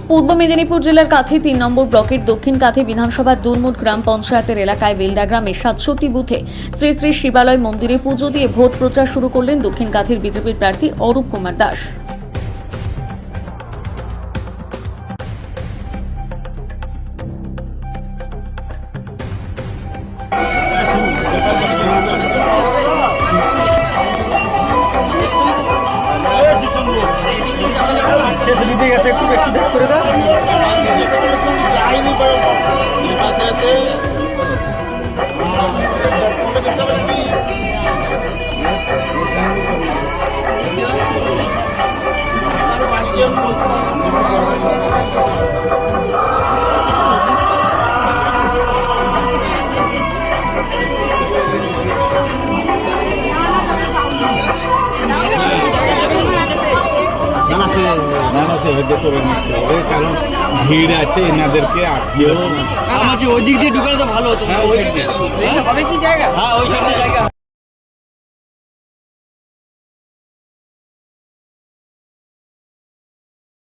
পূর্ব মেদিনীপুর জেলার কাথি ৩ নম্বর ব্লকের দক্ষিণ কাথি বিধানসভার দুলমুট গ্রাম পঞ্চায়েতের এলাকায় বেলদা গ্রামে ৬৭টি বুথে শ্রী শ্রী শিবালয় মন্দিরে পুজো দিয়ে ভোট প্রচার শুরু করলেন দক্ষিণ কাথির বিজেপির প্রার্থী অরূপ কুমার দাস। একটু ব্যাক করে দাও। কারণ ভিড় আছে এনাদেরকে আটকেও ওই দিক দিয়ে ঢুকালে তো ভালো হতো। হ্যাঁ ওই দিকে হবে কি জায়গা? হ্যাঁ ওই জায়গা